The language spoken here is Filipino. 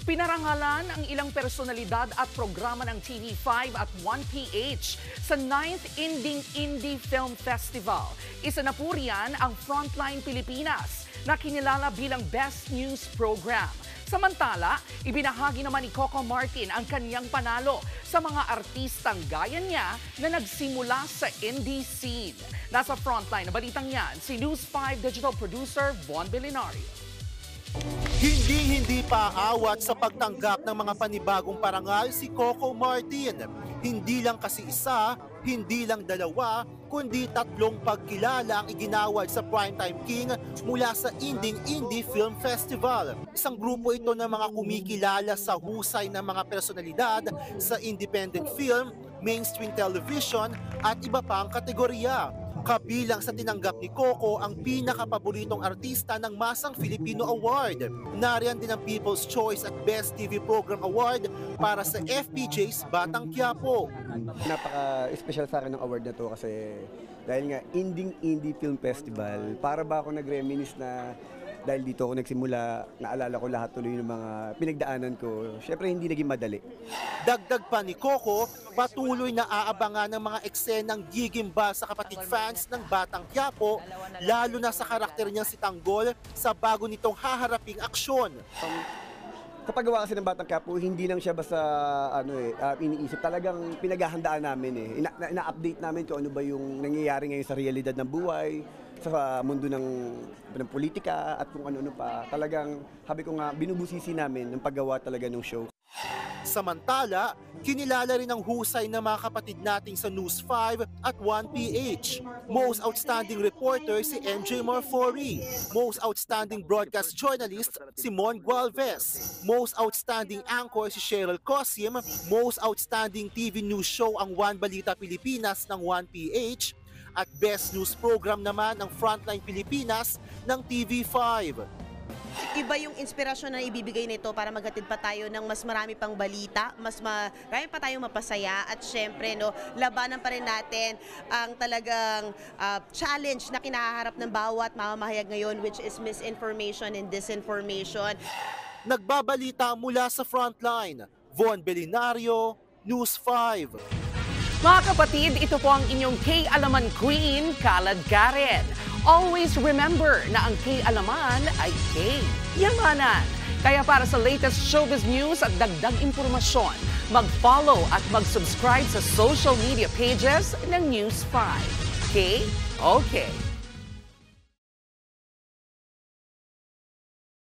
Pinarangalan ang ilang personalidad at programa ng TV5 at 1PH sa 9th Indie Film Festival. Isa na po riyan ang Frontline Pilipinas na kinilala bilang Best News Program. Samantala, ibinahagi naman ni Coco Martin ang kanyang panalo sa mga artistang gaya niya na nagsimula sa indie scene. Nasa frontline na balitang yan, si News 5 digital producer Von Belinario. Hindi pa aawat sa pagtanggap ng mga panibagong parangal si Coco Martin. Hindi lang kasi isa, hindi lang dalawa, kundi 3 pagkilala ang iginawad sa Primetime King mula sa Indie Film Festival. Isang grupo ito ng mga kumikilala sa husay ng mga personalidad sa independent film, mainstream television at iba pang kategorya. Kabilang sa tinanggap ni Coco ang pinakapaboritong artista ng Masang Filipino Award. Nariyan din ang People's Choice at Best TV Program Award para sa FPJ's Batang Quiapo. Napaka-special sa akin ng award na to kasi dahil nga Indie Film Festival, para ba ako nag-reminisce na dahil dito ako nagsimula, naalala ko lahat tuloy ng mga pinagdaanan ko. Siyempre hindi naging madali. Dagdag pa ni Coco, patuloy na aabangan ng mga eksenang gigimba sa kapatid fans ng Batang Quiapo, lalo na sa karakter niyang si Tanggol sa bago nitong haharaping aksyon. Kapag gawa kasi ng Batang Quiapo, hindi lang siya basta iniisip. Talagang pinaghahandaan namin Ina-update namin kung ano ba yung nangyayari ngayon sa realidad ng buhay, sa mundo ng politika at kung ano-ano pa. Talagang, habi ko nga, binubusisi namin ng paggawa talaga ng show. Samantala, kinilala rin ang husay ng mga kapatid nating sa News 5 at 1PH. Most Outstanding Reporter si MJ Marfori. Most Outstanding Broadcast Journalist si Mon Gualvez. Most Outstanding Anchor si Cheryl Cosim. Most Outstanding TV News Show ang One Balita Pilipinas ng 1PH. At Best News Program naman ng Frontline Pilipinas ng TV5. Iba yung inspirasyon na ibibigay nito para maghatid pa tayo ng mas marami pang balita, mas marami pa tayong mapasaya at syempre labanan pa rin natin ang talagang challenge na kinaharap ng bawat mamamahayag ngayon, which is misinformation and disinformation. Nagbabalita mula sa Frontline, Von Belinario, News 5. Mga kapatid, ito po ang inyong K-Alaman Queen, Kalad Karen. Always remember na ang K-Alaman ay K-Yamanan. Kaya para sa latest showbiz news at dagdag impormasyon, mag-follow at mag-subscribe sa social media pages ng News 5. K? Okay.